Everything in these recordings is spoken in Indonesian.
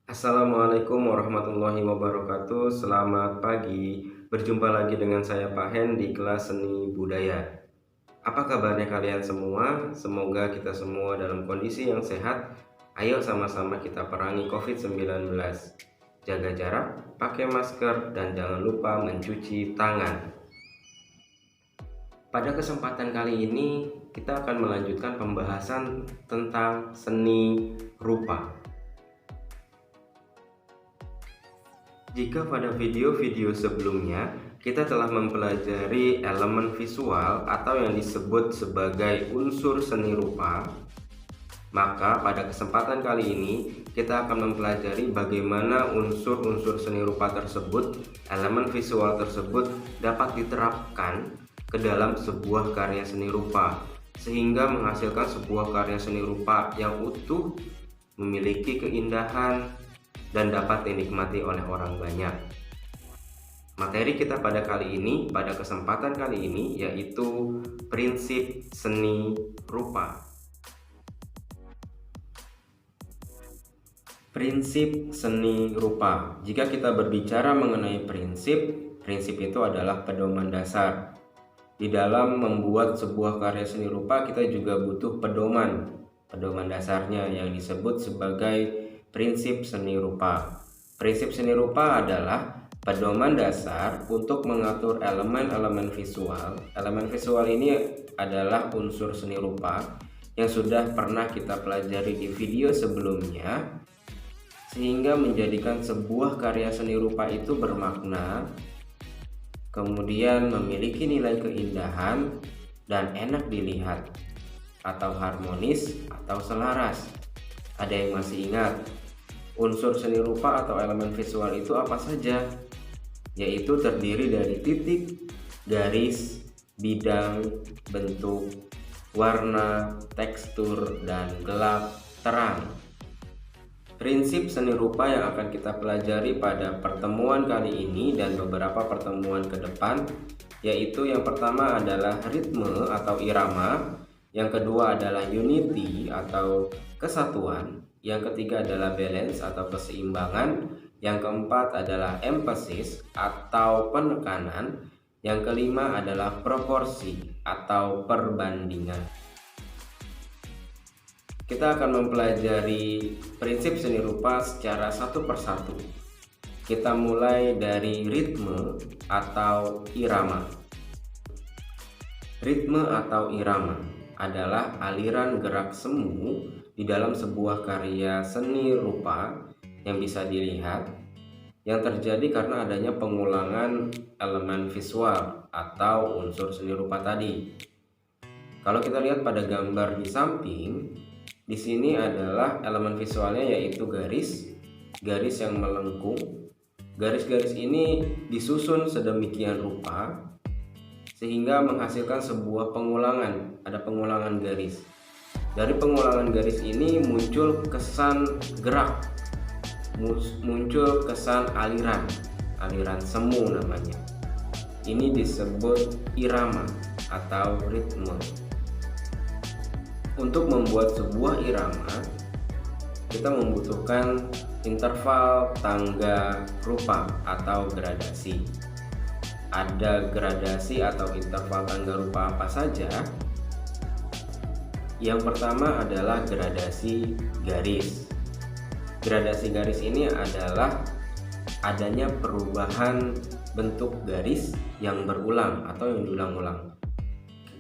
Assalamualaikum warahmatullahi wabarakatuh. Selamat pagi. Berjumpa lagi dengan saya Pak Hen di kelas seni budaya. Apa kabarnya kalian semua? Semoga kita semua dalam kondisi yang sehat. Ayo sama-sama kita perangi COVID-19. Jaga jarak, pakai masker, dan jangan lupa mencuci tangan. Pada kesempatan kali ini kita akan melanjutkan pembahasan tentang seni rupa. Jika pada video-video sebelumnya kita telah mempelajari elemen visual atau yang disebut sebagai unsur seni rupa, maka pada kesempatan kali ini kita akan mempelajari bagaimana unsur-unsur seni rupa tersebut, elemen visual tersebut dapat diterapkan ke dalam sebuah karya seni rupa sehingga menghasilkan sebuah karya seni rupa yang utuh, memiliki keindahan, dan dapat dinikmati oleh orang banyak. Materi kita pada kesempatan kali ini yaitu prinsip seni rupa. Prinsip seni rupa. Jika kita berbicara mengenai prinsip itu adalah pedoman dasar. Di dalam membuat sebuah karya seni rupa kita juga butuh pedoman dasarnya yang disebut sebagai prinsip seni rupa. Prinsip seni rupa adalah pedoman dasar untuk mengatur elemen-elemen visual. Elemen visual ini adalah unsur seni rupa yang sudah pernah kita pelajari di video sebelumnya, sehingga menjadikan sebuah karya seni rupa itu bermakna, kemudian memiliki nilai keindahan dan enak dilihat, atau harmonis atau selaras. Ada yang masih ingat unsur seni rupa atau elemen visual itu apa saja? Yaitu terdiri dari titik, garis, bidang, bentuk, warna, tekstur, dan gelap, terang. Prinsip seni rupa yang akan kita pelajari pada pertemuan kali ini dan beberapa pertemuan ke depan, yaitu yang pertama adalah ritme atau irama, yang kedua adalah unity atau kesatuan, yang ketiga adalah balance atau keseimbangan, yang keempat adalah emphasis atau penekanan, yang kelima adalah proporsi atau perbandingan. Kita akan mempelajari prinsip seni rupa secara satu persatu. Kita mulai dari ritme atau irama. Ritme atau irama adalah aliran gerak semu di dalam sebuah karya seni rupa yang bisa dilihat, yang terjadi karena adanya pengulangan elemen visual atau unsur seni rupa tadi. Kalau kita lihat pada gambar di samping, di sini adalah elemen visualnya yaitu garis yang melengkung. Garis-garis ini disusun sedemikian rupa sehingga menghasilkan sebuah pengulangan, ada pengulangan garis. Dari pengulangan garis ini muncul kesan gerak, muncul kesan aliran semu namanya. Ini disebut irama atau ritme. Untuk membuat sebuah irama, kita membutuhkan interval tangga rupa atau gradasi. Ada gradasi atau interval tangga rupa apa saja? Yang pertama adalah gradasi garis. Gradasi garis ini adalah adanya perubahan bentuk garis yang berulang atau yang diulang-ulang.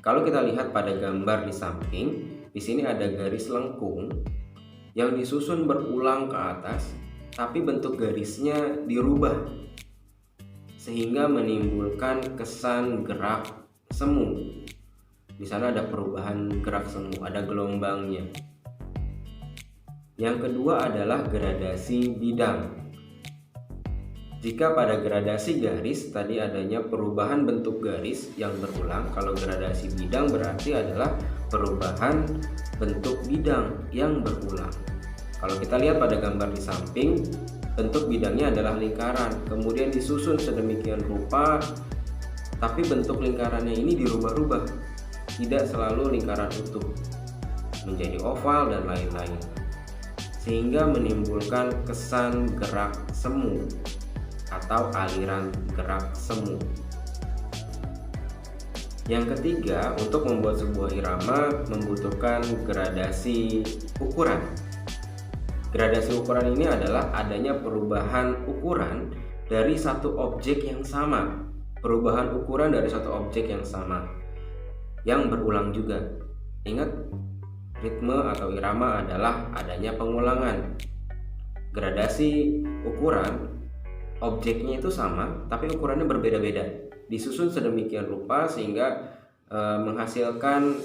Kalau kita lihat pada gambar di samping, di sini ada garis lengkung yang disusun berulang ke atas, tapi bentuk garisnya dirubah sehingga menimbulkan kesan gerak semu. Di sana ada perubahan gerak semu, ada gelombangnya. Yang kedua adalah gradasi bidang. Jika pada gradasi garis tadi adanya perubahan bentuk garis yang berulang, kalau gradasi bidang berarti adalah perubahan bentuk bidang yang berulang. Kalau kita lihat pada gambar di samping, bentuk bidangnya adalah lingkaran, kemudian disusun sedemikian rupa, tapi bentuk lingkarannya ini dirubah-rubah, tidak selalu lingkaran utuh, menjadi oval dan lain-lain. sehingga menimbulkan kesan gerak semu atau aliran gerak semu. Yang ketiga, untuk membuat sebuah irama membutuhkan gradasi ukuran. Gradasi ukuran ini adalah adanya perubahan ukuran dari satu objek yang sama. Perubahan ukuran dari satu objek yang sama yang berulang juga. Ingat, ritme atau irama adalah adanya pengulangan. Gradasi ukuran, objeknya itu sama tapi ukurannya berbeda-beda, disusun sedemikian rupa sehingga menghasilkan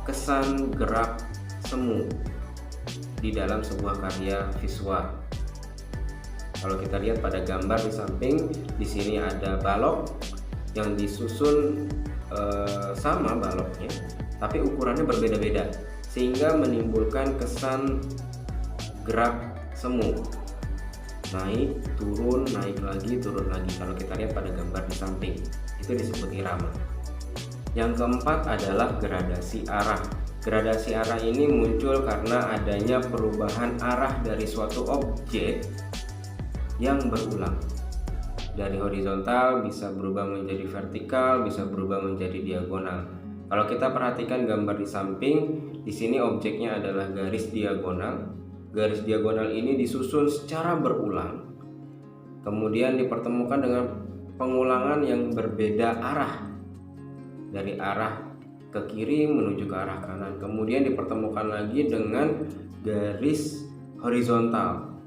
kesan gerak semu di dalam sebuah karya visual. Kalau kita lihat pada gambar di samping, di sini ada balok yang disusun sama baloknya, tapi ukurannya berbeda-beda sehingga menimbulkan kesan gerak semu, naik, turun, naik lagi, turun lagi. Kalau kita lihat pada gambar di samping, itu disebut irama. Yang keempat adalah gradasi arah. Gradasi arah ini muncul karena adanya perubahan arah dari suatu objek yang berulang. Dari horizontal bisa berubah menjadi vertikal, bisa berubah menjadi diagonal. Kalau kita perhatikan gambar di samping, di sini objeknya adalah garis diagonal. Garis diagonal ini disusun secara berulang, kemudian dipertemukan dengan pengulangan yang berbeda arah, dari arah ke kiri menuju ke arah kanan, kemudian dipertemukan lagi dengan garis horizontal.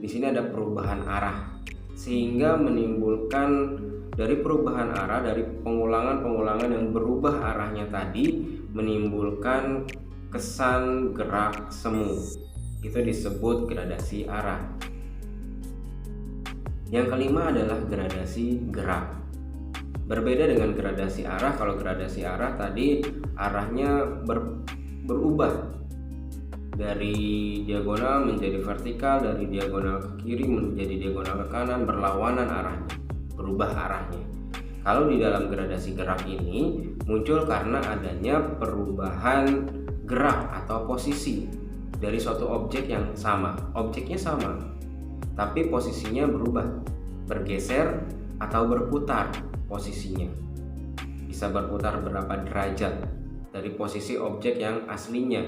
Di sini ada perubahan arah, sehingga menimbulkan dari perubahan arah, dari pengulangan-pengulangan yang berubah arahnya tadi, menimbulkan kesan gerak semu. Itu disebut gradasi arah. Yang kelima adalah gradasi gerak. Berbeda dengan gradasi arah, kalau gradasi arah tadi arahnya berubah dari diagonal menjadi vertikal, dari diagonal ke kiri menjadi diagonal ke kanan, berlawanan arahnya, berubah arahnya. Kalau di dalam gradasi gerak ini muncul karena adanya perubahan gerak atau posisi dari suatu objek yang sama. Objeknya sama, tapi posisinya berubah, bergeser atau berputar. Posisinya bisa berputar berapa derajat dari posisi objek yang aslinya,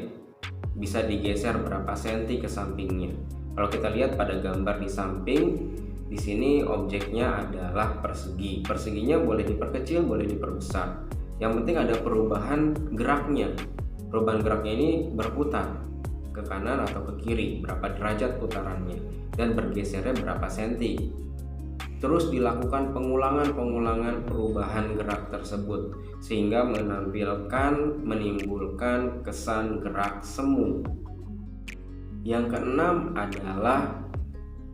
bisa digeser berapa senti ke sampingnya. Kalau kita lihat pada gambar di samping, di sini objeknya adalah persegi. Perseginya boleh diperkecil, boleh diperbesar. Yang penting ada perubahan geraknya. Perubahan geraknya ini berputar ke kanan atau ke kiri, berapa derajat putarannya, dan bergesernya berapa senti. Terus dilakukan pengulangan perubahan gerak tersebut sehingga menimbulkan kesan gerak semu. Yang keenam adalah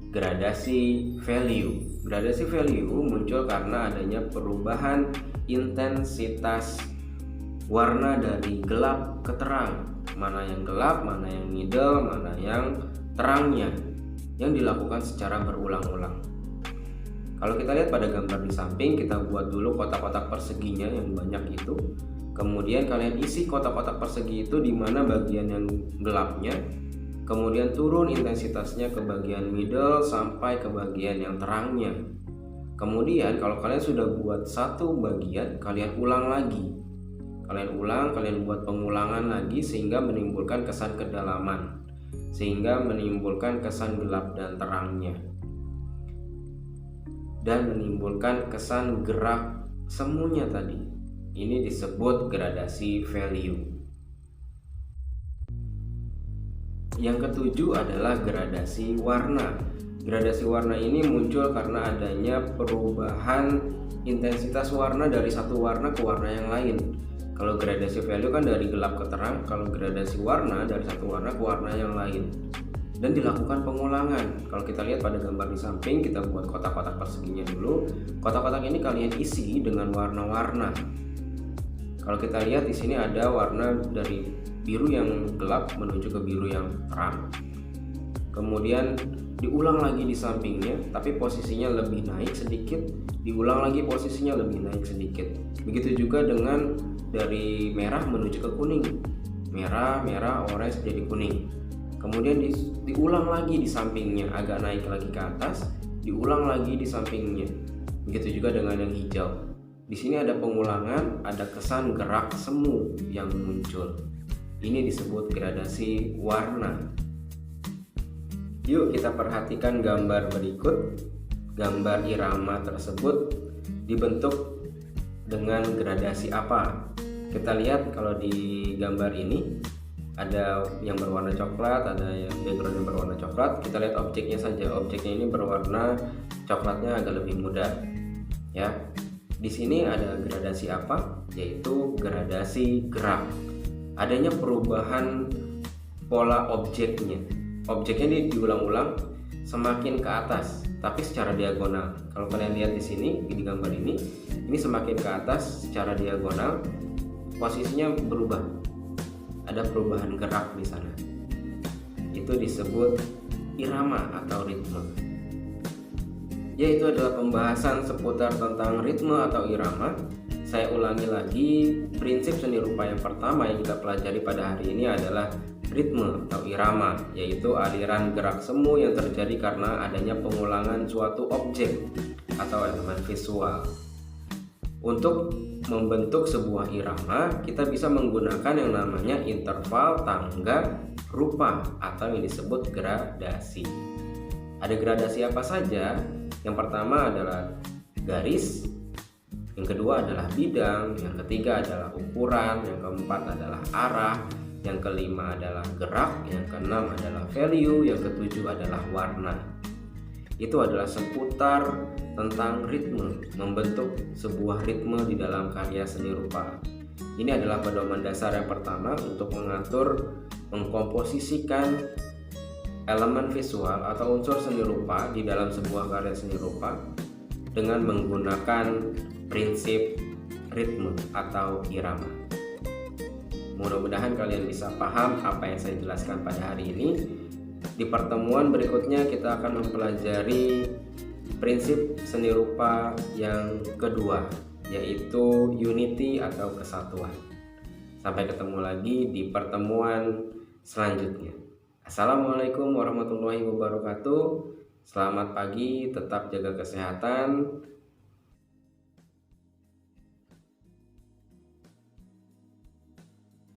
gradasi value. Gradasi value muncul karena adanya perubahan intensitas warna dari gelap ke terang. Mana yang gelap, mana yang middle, mana yang terangnya, yang dilakukan secara berulang-ulang. Kalau kita lihat pada gambar di samping, kita buat dulu kotak-kotak perseginya yang banyak itu. Kemudian kalian isi kotak-kotak persegi itu di mana bagian yang gelapnya. Kemudian turun intensitasnya ke bagian middle sampai ke bagian yang terangnya. Kemudian kalau kalian sudah buat satu bagian, kalian ulang lagi. Kalian buat pengulangan lagi sehingga menimbulkan kesan kedalaman, sehingga menimbulkan kesan gelap dan terangnya, dan menimbulkan kesan gerak semuanya tadi. Ini disebut gradasi value. Yang ketujuh adalah gradasi warna. Gradasi warna ini muncul karena adanya perubahan intensitas warna dari satu warna ke warna yang lain. Kalau gradasi value kan dari gelap ke terang, kalau gradasi warna dari satu warna ke warna yang lain. Dan dilakukan pengulangan. Kalau kita lihat pada gambar di samping, kita buat kotak-kotak perseginya dulu. Kotak-kotak ini kalian isi dengan warna-warna. Kalau kita lihat di sini ada warna dari biru yang gelap menuju ke biru yang terang. Kemudian diulang lagi di sampingnya, tapi posisinya lebih naik sedikit. Diulang lagi posisinya lebih naik sedikit. Begitu juga dengan dari merah menuju ke kuning. Merah, orange jadi kuning. kemudian diulang lagi di sampingnya, agak naik lagi ke atas, diulang lagi di sampingnya. Begitu juga dengan yang hijau. Di sini ada pengulangan, ada kesan gerak semu yang muncul. Ini disebut gradasi warna. Yuk kita perhatikan gambar berikut. Gambar irama tersebut dibentuk dengan gradasi apa? Kita lihat kalau di gambar ini ada yang berwarna coklat, ada yang background yang berwarna coklat. Kita lihat objeknya saja. Objeknya ini berwarna coklatnya agak lebih muda. Ya. Di sini ada gradasi apa? Yaitu gradasi gerak. Adanya perubahan pola objeknya. Objeknya ini diulang-ulang semakin ke atas, tapi secara diagonal. Kalau kalian lihat di sini di gambar ini semakin ke atas secara diagonal, posisinya berubah. Ada perubahan gerak di sana. Itu disebut irama atau ritme. Yaitu adalah pembahasan seputar tentang ritme atau irama. Saya ulangi lagi, prinsip seni rupa yang pertama yang kita pelajari pada hari ini adalah ritme atau irama, yaitu aliran gerak semu yang terjadi karena adanya pengulangan suatu objek atau elemen visual. Untuk membentuk sebuah irama, kita bisa menggunakan yang namanya interval, tangga, rupa atau yang disebut gradasi. Ada gradasi apa saja? Yang pertama adalah garis, yang kedua adalah bidang, yang ketiga adalah ukuran, yang keempat adalah arah, yang kelima adalah gerak, yang keenam adalah value, yang ketujuh adalah warna. Itu adalah seputar tentang ritme, membentuk sebuah ritme di dalam karya seni rupa. Ini adalah pedoman dasar yang pertama untuk mengatur, mengkomposisikan elemen visual atau unsur seni rupa di dalam sebuah karya seni rupa dengan menggunakan prinsip ritme atau irama. Mudah-mudahan kalian bisa paham apa yang saya jelaskan pada hari ini. Di pertemuan berikutnya kita akan mempelajari prinsip seni rupa yang kedua, yaitu unity atau kesatuan. Sampai ketemu lagi di pertemuan selanjutnya. Assalamualaikum warahmatullahi wabarakatuh. Selamat pagi, tetap jaga kesehatan.